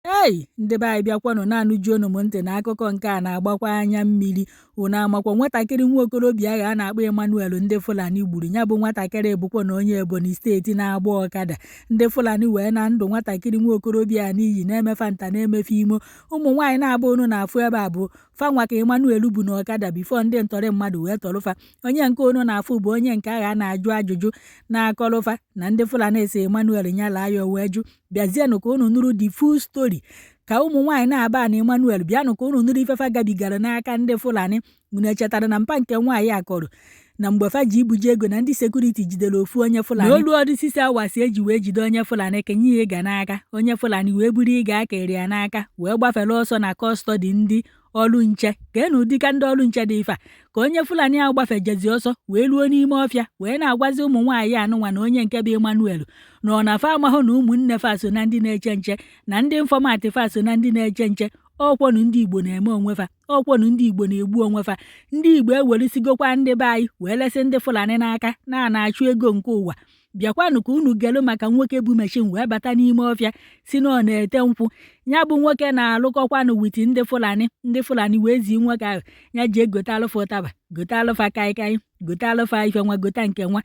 Hey, ndị be anyị bịakwanụ na-anụju onu m ntị na akụkọ nke a na-agbakwa anya mmiri. Unu amakwa nwatakịrị nwa okorobịa ahụ a na-akpọ Emmanuel ndị Fulani gburu, ya bụ nwatakịrị bụkwa na onye Ebonyi steeti na-agba ọkada. Ndị Fulani wee na ndụ nwatakịrị nwa okorobịa a n'iyi na-emefe nta na-emefe imo. Ụmụ nwaanyị na-abụ unu na-afụ ebe a bụ fanwa ka Emmanuel bụ na ọkada bifo ndị ntọrị mmadụ wee tọrụfa. Onye nke unu na-afụ bụ onye nke agha na-ajụ ajụjụ na-akọrọfa na ndị Fulani si Emmanuel nyala ya wee jụ. Bịazienụ ka unu nụrụ the full story ka ụmụ nwaanyị na-aba na Emmanuel bịanụ ka unu nụrụ ifefa gabigara n'aka ndị Fulani. Unu echetara na mpa nke nwaanyị akọrọ na mgbe fa ji ibuje ego na ndị sekuriti jidere ofu onye Fulani n'olu ọdịsisi awasị eji wee jide onye Fulani kenye ya ịga n'aka. Onye Fulani wee buru ịga akere ya n'aka wee gbafere ọsọ na kọstọdi ndị ọrụ nche. Ka na ụdịka ndị ọrụ nche dị ife ka onye Fulani ahụ gbafejezi ọsọ wee ruo n'ime ọfịa wee na-agwazi ụmụ nwaanyị anụnwa na onye nke bụ Emmanuel na ọ na-afa amahụ na ụmụnne fa so na ndị na-eche nche na ndị infọmatị fa so na ndị na-eche nche. Ọkwọnụ ndị Igbo na-eme onwefa, ọkwọnụ ndị Igbo na-egbu onwefa. Ndị Igbo eweresigokwa ndị be anyị wee lesị ndị Fulani n'aka na-achụ ego nke ụwa. Bịakwanụ ka unu gelu maka nwoke bụ meshin wee bata n'ime ọfịa si na ọ na-ete nkwụ. Ya bụ nwoke na-alụkọkwanụ witi ndị Fulani wee zi nwoke ahụ ya ji egote alụfa ụtaba, gote alụfa kaikai, gote alụfa ife nwa, gota nke nwa.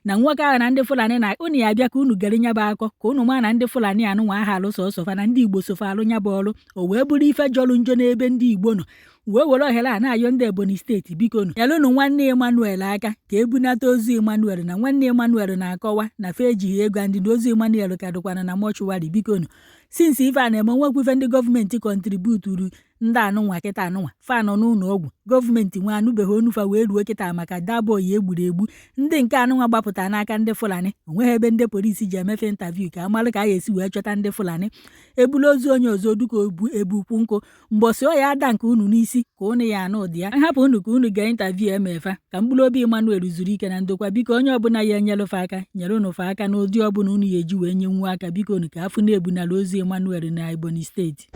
Na nwoke ahụ na ndị Fulani na unu ya bịa ka unu gere nya bụ akọ ka unu maa na ndị Fulani anụnwa aha alụsọ ọsọfa na ndị Igbo sofa alụ nya bụ ọrụ. O wee bụrụ ife jọrọ njọ n'ebe ndị Igbo nọ. Wee were ohere a na-ayọ ndị Ebonyi steeti biko nụ nyelụnụ nwanne Emmanuel aka ka ebunata ozu Emmanuel. Na nwanne Emmanuel na-akọwa na fe ejighị ego ndị ozu Emmanuel ka dịkwana na mọchụwarị biko nụ. Since ife a na-eme nwekwa ife ndị gọọmenti kọntributuru ndị anụnwa kịta anụnwa fa nọ n'ụlọ ọgwụ gọọmenti nwe anụbeghị onufa wee ruo kịta maka daboyi egburu egbu ndị nke anụnwa gbapụta n'aka ndị Fulani. Onweghị ebe ndị polisi ji emefe intaviu ka amalụ ka a ga-esi wee chọta ndị Fulani. Ebula ozu onye ọzọ duka ebukwu nkụ mgbọsị ọ ya ada nke unu n'isi ka unu ya anụ ụdị ya. Nhapụ unu ka unu gee intaviu emefa ka mkpụrụ obi Emmanuel zuru ike na ndokwa. Biko onye ọbụla ya enyelụfa aka nyere unu fa aka n'ụdị ọbụla unu ya eji wee nye nwu aka biko unu ka afụ na-ebunala ozu Emmanuel na Ebonyi steeti.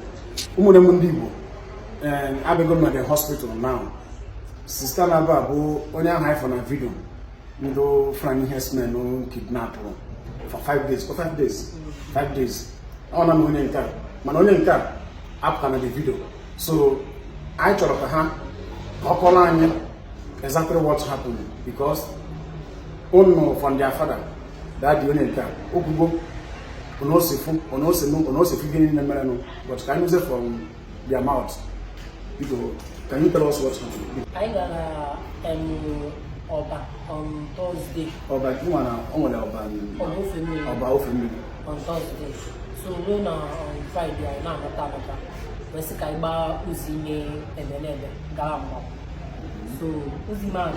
Ụmụnne m ndị Igbo abịago m na the hospital now. Sista na-aba bụ onye ahụ anyị fọ na vidio ndị Fulani herdsmen kidnapụrụ for 5 days ọ na onye nke a mana onye nke a apụta na the video. So anyị chọrọ ka ha kọrọ anyị exactly what happened because unu from their father daddy onye nke a okwugo onosefu gịnị na-emere nụ but ka anyị use from their mouth. Can you tell us what happened? I got Oba on Thursday. Oba, you want Oba on Thursday. So when on Friday I now Mata. Wesika iba uzime ebenebe galamba. So uzima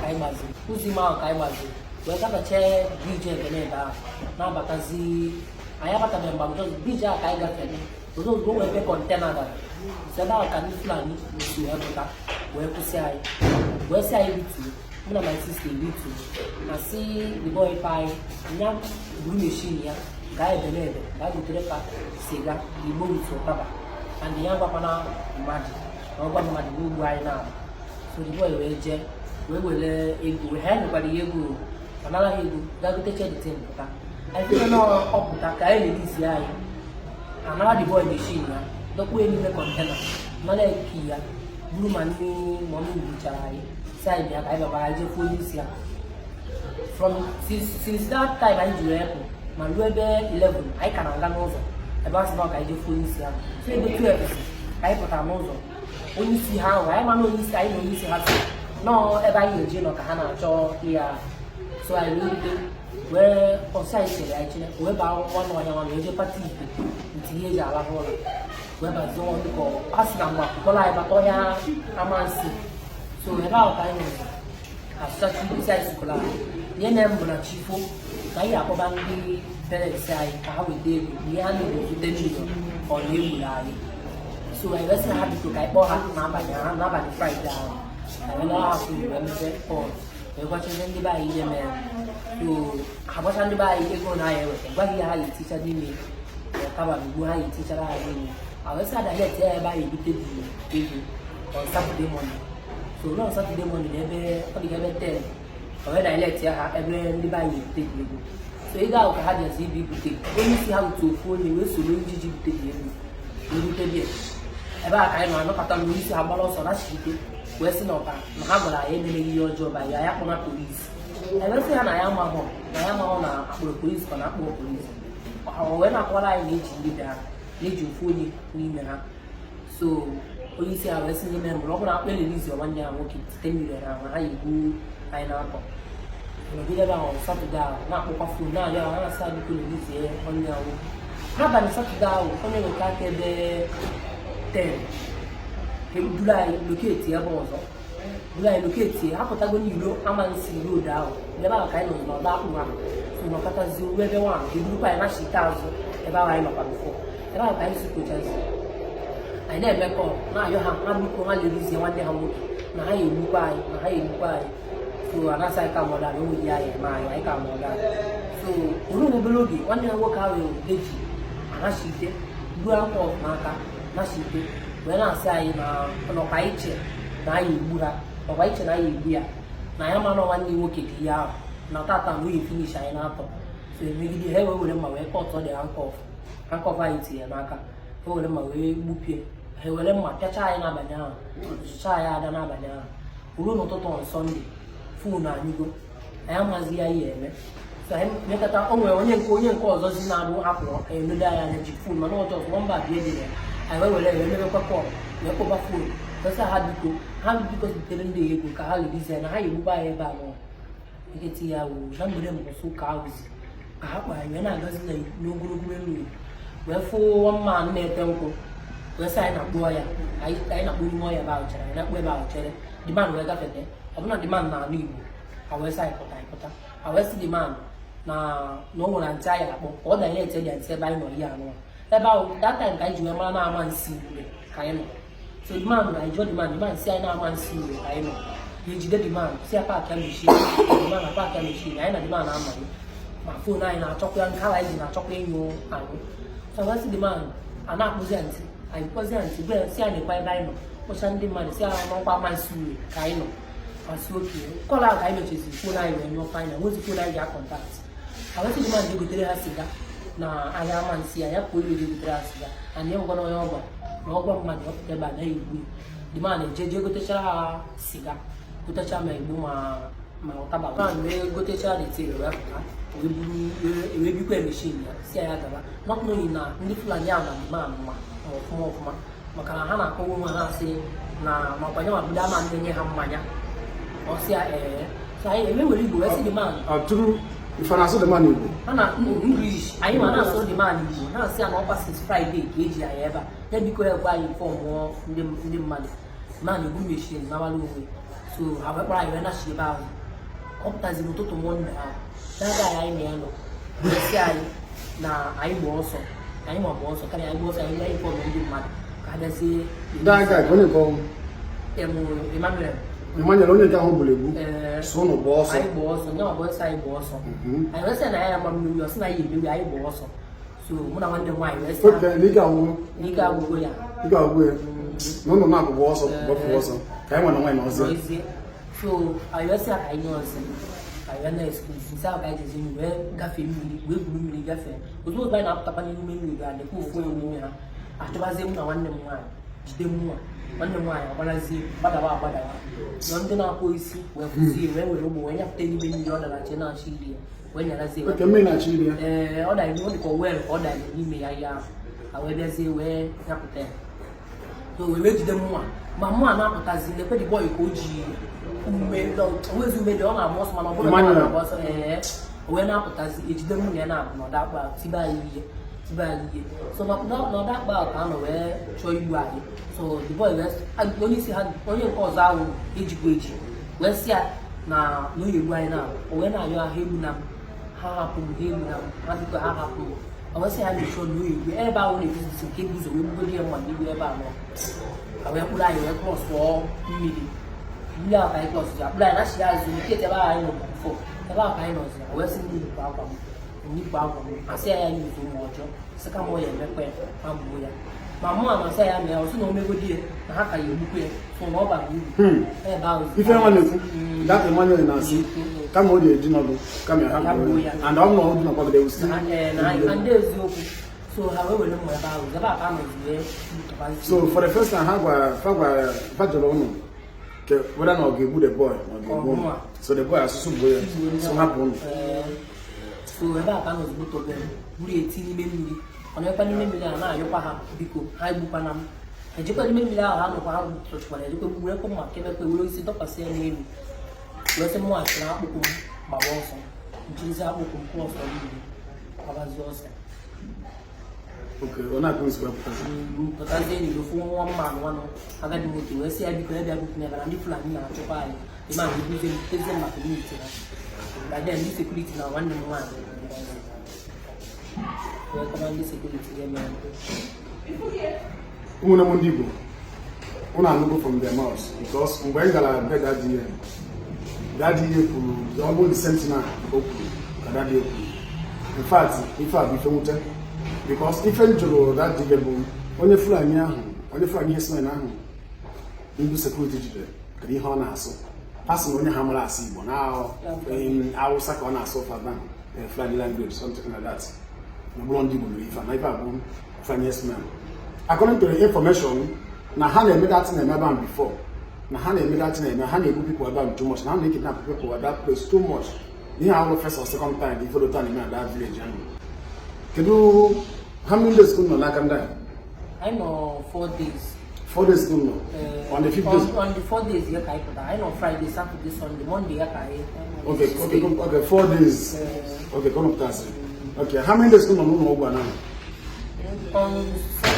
kaimazi. Weka che DJ ebeneba na bakazi ayabata memba because DJ akaiga kene. Those go webe container da. Sada akani Fulani usi yabuka wekusai. Wesai bitu. Muna my sister bitu. Na see the boy pai nya blue machine ya. Guy benebe. Guy utreka siga the boy to taba. And the young papa madi. Oba madi bubu ai na. So the boy weje we ego we hand by the ego. Another ego that go take the thing. I feel no up that guy this year. Another the boy machine ya. Don't go any container. Mala kia. Blue man ni mommy bicharai. Side ya kai baba aje police ya. From since that time I do help. Maluebe 11 I can anga nozo. About about I do police ya. So the 12 I put a nozo. When you see how I man no see I no see how. No ever you jino ka hana cho here. So I really do where society actually we ba one we party. Ntiye ya la hola. Weba zone ko asina mwa kola eba to ya Amansea. So eba ka ni asati besides kola ye na mbo na chifo ka ya ko bandi bele sai ka we dey we anu do de ni o le mu ya yi. So I was happy to kai bo ha na ba ni Friday. I know how to remember for we watch ndi ba yi me to habasha ndi ba yi go na ye we ba ya yi teacher di ni kaba bu ha yi teacher ha yi. I was at a by on Saturday morning. So on Saturday morning, every 10. When I let every buy take you. So you got had your CB take. When you see how to phone you, so you take you. erute bịa ebe a ka anyị nọ anọkọta na isi ha gbara ọsọ nachi ike wee sị na ọka na ha gwara ya emereghị ihe ọjọọ ba ya kpọna polisi ewesị ha na ya mahụ na akpụrụ polisi ka na akpụrụ polisi wee na-akọwara anyị na-eji ndị bịara na-eji ofu onye n'ime ha so onye isi ha wee sị n'ime mgbe ọ bụla akpụ elelizi nwanne ya nwoke site mmiri na ha egbu anyị na-akọ nọgide ebe ahụ satọde ahụ na-akpọkwa fon na-arịọ ha na-asị adịkọ elizie nwanne ya nwoke n'abalị satọde ahụ onye nweta aka ebe 10 duru anyị loketi ebe ọzọ duru anyị loketi apụtago n'iro Amansea road ahụ ebe ahụ ka anyị nọ n'ọba akpụ ha so nọkọtazi uwe ebe nwa edurukwa anyị na shite azụ ebe ahụ anyị nọkwa bifọ ebe ahụ ka anyị si kochazi anyị na-emekọ na-ayọ ha ha biko ha lerizie nwanne ha nwoke na ha egbukwa anyị so anasa anyị ka mọda na onweghị anyị ma anyị ka mọda so olu obere oge nwanne ha nwoke ahụ eji anachite buru akwa n'aka nachite wee na-asị anyị na ọnọkwa iche na anyị egbu ha ọkwa iche na anyị egbu ya na ya mara nwanne nwoke dị ihe ahụ na tata na oyi finish anyị na-atọ so emegide ha were mma wee kọtọ dị hankọf anyị tinye n'aka ha were mma wee gbupie ha were mma pịacha anyị n'abalị ahụ chịcha anyị ada n'abalị ahụ ruo n'ụtụtụ Sọnde fon anyịgo anyị amazi ya ihe eme so anyị mekọta o nwere onye nke ọzọ si na-abụ hapụ emedo anyị anya ji fon mana ọjọọ nọmba bie dị ya anyị wee were emebekwa kọl wee kpọba fon pesa ha biko zitere ndị ego ka ha ledizi ya na ha egbukwa anyị ebe anọ eketi ya wuru na mgbede mbọsị ụka ahụzi ka ha kpara anyị wee na-agazi n'ogologo mmiri wee fụ mma na-ete nkwụ wee sị anyị na-akpọ ya anyị na-akpọ ime ọya ebe ahụ chere anyị na-akpọ ebe ahụ chere demand wee gafete ọbụna demand na ala Igbo ha wee sị anyị pụta ha wee sị demand na o nwere ntị anyị akpọ ka ọ danye ete dị ntị ebe anyị nọ ihe anụ ebe ahụ that time ka anyị ji wee mara na Amansea ka anyị nọ so demand na anyị jụọ demand si anyị na Amansea ka anyị nọ ya ejide demand si ya paakị mechin demand na paakị mechin anyị na demand na-amaghị ma fon anyị na-achọkwa nke ala anyị ji na-achọkwa ịnyụ anyị so wee sị demand a na-akpụzi ntị anyị kpọzie ntị be si anyị nekwa ebe anyị nọ kpọcha ndị mmadụ si anyị n'ọkwa Amansea ka anyị nọ masị oke kọla ahụ ka anyị mechaziri fon anyị wee nyụọ fanya nwezi fon anyị ga-akọntaktị awesị demand egotere ha siga na ahịa Amansea ya ka oyi egotere ha siga anyị ngwana onye ọgba na ọgwa mmadụ ọpụta ebe a naghị egbu demand eje gotechara ha siga gotecha ma egbu ma ụtaba man wee gotecha detere wee pụta wee bikwa emeshin ya si ya gaba nọkụnyi na ndị Fulani ahụ na demand ma ọfụma maka na ha na-akọwa onwe ha sị na makwanye ma bido ama na-enye ha mmanya ọsịa so anyị emewere Igbo wee sị demand Ifanaso the man Igbo. Ana English. Anyị ma na-asụ the man Igbo. Na-asị na ọkwa since Friday ka eji anyị ebe a. Ya biko ya gwa anyị fọm ndị mmadụ. Man Igbo machine na wala onwe. So ha wee kpara anyị wee na-achị ebe ahụ. Ọ pụtazi n'ụtụtụ Mọnde ahụ. Daga anyị na-elo. Esi anyị na anyị gba ọsọ. Anyị ma gba ọsọ karịa anyị gba ọsọ anyị anyị fọm ndị mmadụ. Ka ha bịazie. Daga onye kọ Emmanuel. Emmanuel onye nke ahụ gburu egbu so ụnụ gba ọsọ anyị gba ọsọ nye ọbụ ọsọ anyị gba ọsọ anyị wee sị na ya ama mmiri ọsị na ya emewi anyị gba ọsọ so mụ na nwanne m nwaanyị wee sị n'ike agwụgwọ ya na ụnụ na-agba ọsọ gbapụ ọsọ ka anyị nwana nwaanyị ọzọ so anyị wee sị ka anyị nye ọsọ anyị wee na-esikuzi nsị ahụ ka anyị jezi mmiri wee gafee mmiri wee buru mmiri gafee otu otu anyị na-apụtakwa n'ime mmiri ga-adịkwa ofu ewu n'ime ha achọbazie mụ na nwanne m nwaanyị jide mmụọ nwanne m nwaanyị agbadazie gbadawa na ndị na-akpụ isi wee kwụzie wee were ụgbọ wee nyapụta n'ime mmiri ọ dara chi na-achị iri ya wee nyarazie ọ dara ọ dịka wel ka ọ dara n'ime ya ya ahụ wee bịazie wee nyapụta ya so wee jide mmụọ ma mmụọ na-apụtazi lekwe dị bọyị ka o ji owezi ume dị ọ na-agba ọsọ mana ọ bụrụ na ọ na-agba ọsọ wee na-apụtazi ejide mmụọ ya na-abụ na ọda akpa tibe anyị ihe so n'ọda akpa ahụ ka a nọ wee chọọ igbu anyị so the boy onye isi ha onye nke ọzọ ahụ ejikwa eji wee sị ya na onye egbu anyị na o wee na-ayọ ha egbu na m ha hapụ m ha egbu na m ha dịkwa ha hapụ m o wee sị ya na-echọ na onye egbu ebe ahụ na-ebuzi nke ebuzo wee bugoro ya mmadụ igbu ebe anọ ka wee kpụrụ anyị wee klọsụọ mmiri mmiri ahụ ka anyị klọsụzi akpụrụ anyị na-achị ya azụ nke ebe ahụ anyị nọ bụfọ ebe ahụ ka anyị nọzi o wee sị ndị Igbo akwa m Igbo agwa m asị ya ya n'izu ma ọjọọ sị ka mụ ya emekwa ya ma gbuo ya ma mụ amasị ya mee ọsụ na omegodi ya na ha ka ya egbukwe ya so na ọ bara uru ebe ahụ ife nwa na-ekwu that Emmanuel na-asị kama o ji eji nọdụ kama ya hapụ ya and ọ bụrụ na ọ dị na kwagide ewusi na ndị eziokwu So however, no more about So for the first time, how whether or not give the boy or so the boy has so happen. So about was both of them. We 18 memory. On your penny memory, and I, your paha, because I book an and you can memory out how to what you could welcome my Quebec will sit up a saying, where's a more now, my boss, Jesus, I will compose for you. I was yours. Okay, we're not going to go. But I think you form one man, one. I got to go to see I declare that book never and if I to buy. The man will use them my community. But then this security now one one. Welcome this security. Una Mondigo. Una logo from their mouths because when I beg that year could almost the sentinel that year. In fact, if I be from because if you that digable, only Fulani has my name. In the security today, can you honor us? Passing on your hammer as now in our second or so far than Fulani language, something like that. No blonde if I never born funniest man. According to the information, Nahane made that in a before. Nahane made that in a Nahane people about too much. Now they kidnap people at that place too much. You have the first or second time before the time in that village. Can you how many days could not like I know 4 days. 4 days could not. On the 5th days. On the 4 days, I know Friday, Saturday, Sunday, Monday, Okay, 4 days. Okay, come up Thursday. Okay, how many days could not know now? On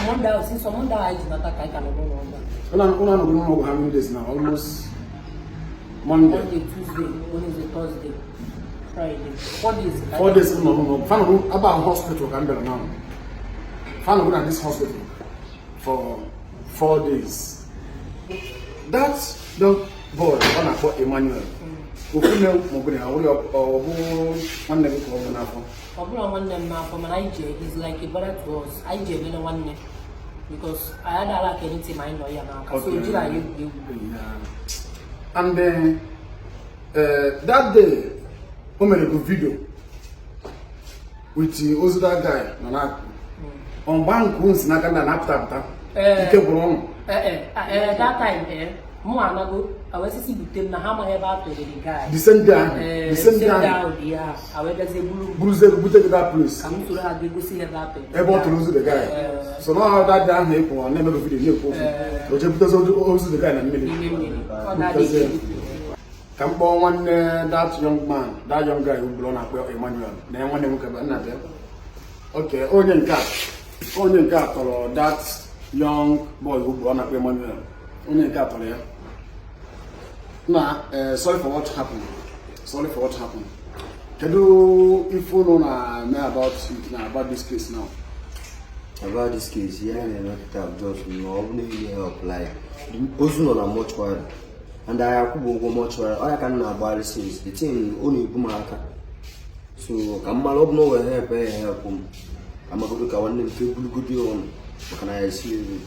Monday, since on Monday, I did not I can know how many days now? Almost Monday, Tuesday, Wednesday, Thursday, Friday. 4 days. 4 days no. Find about hospital can be now. Find at this hospital for 4 days. That the boy, Chaii Emmanuel. One never he's like a brother to us. I did one name because I had like anything my lawyer now. And then that day, I made a good video with the other guy. On bank rooms, not an after that time, I was sitting with them. How I about the guy. The same day, yeah. I went to say, Bruce, that place. I'm to have to see that. About to lose the guy. So now that damn people never video. Because the guy in a minute. Come on, that young man, that young guy who blown up Emmanuel. Then one look at another. Okay, Onion cat or that young boy who blown up Emmanuel. Onion cat or now, sorry for what happened. Can you info about this case now? About this case, yeah, and not just normally help like also not much worry. And I could go much worry. I can about this is the thing only Bumaka. So come along nowhere help him. I'm a good one good on. Can I see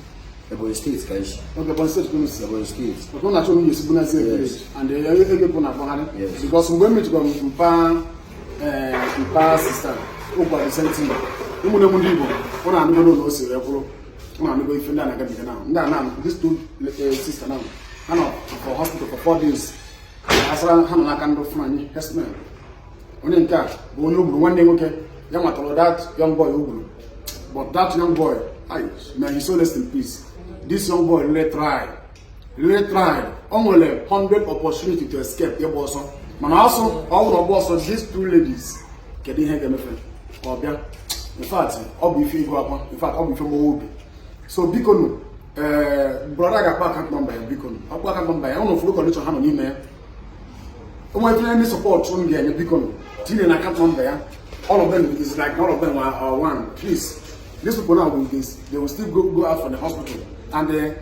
Ebonyi State guys? Okay, Ebonyi State Ebonyi State. But when I told you you see yes. And the yes. Because when we go in sister, the same thing. Now, these two sisters now, for hospital for 4 days. As I can do from my husband. Only in car, one day, okay, that young boy, but that young boy, may he so rest in peace. This young boy really tried. Only 100 opportunity to escape your boss. Man, also, all of us, these two ladies, getting hang them friend. In fact, I'll be free go up. In fact, I'll be from Obi. So, Bikono, brother, I got back number, Bikono. I'll back number. I don't know if you look at hand on email. I want any support from the Bikono. Till I can't number. All of them is like all of them are one. Please, these people now will they will still go out from the hospital. And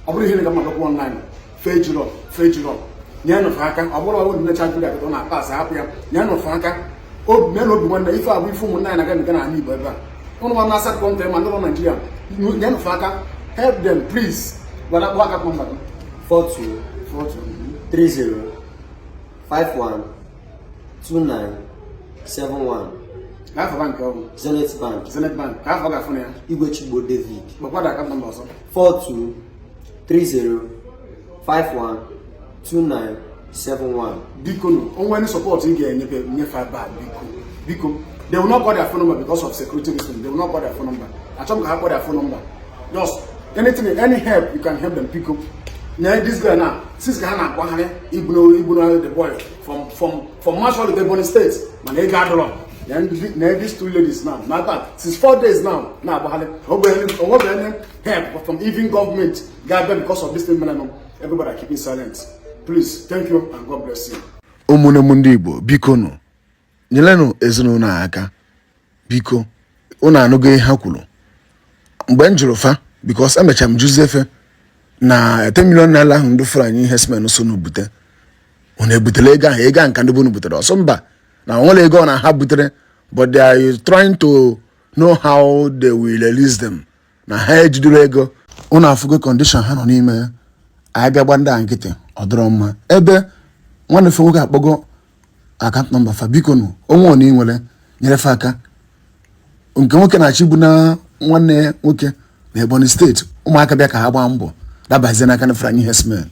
I'll bring him online. Fage it up. Nyan of Haka, I want to charge you that on our pass happy. Nyan of Haka, oh, men of one if I will form 9 again, can I need better? Only one master content, and no Nigeria. Nyan of Haka, help them, please. But I walk up number 42 30 51 29 71. Half a bank, Zenith Bank. Zenith Bank, half a Gafonia, Igwe Chigbo David. but what I can't number also. 4230512971. Biko, when support you get near 5 bad, Biko. They will not call their phone number because of security reasons. They will not call their phone number. I told them to call their phone number. Just anything, any help, you can help them pick up. Now this guy now, since Ghana, Ibno, the boy from Marshall to Ebonyi State, man, they got along. Then these two ladies now, my God, since 4 days now, help from even government, guide because of this thing, everybody are keeping silent. Please, thank you and God bless you. Ụmụnne m ndị Igbo, biko nụ nyelenụ ezinụlọ aka, biko unu anụgo ihe ha kwuru mgbe m jụrụ fa because emechara m Joseph na 10 million naira ahụ ndị fụrụ anyị ihe semen so n'ubute unu ebutela ego ahụ ego nka ndị bụ butere ọsọ mba na onwere ego na ha butere but they are trying to know how they will release them na ha ejidoro ego unu afụgo condition ha nọ n'ime ya anyị bịa gba ndị a nkịtị ọ dọrọ mma ebe nwanne fe nwoke akpọgo account number fa biko nụ onwe ọ na inwere nyere fa aka nke nwoke na-achị bụ na nwanne nwoke na Ebonyi steeti ụmụaka bịa ka ha gbaa mbọ dabazie n'aka na fere anyị ihe semen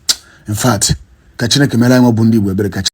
in fact ka Chineke mere anyị bụ ndị Igbo ebere ka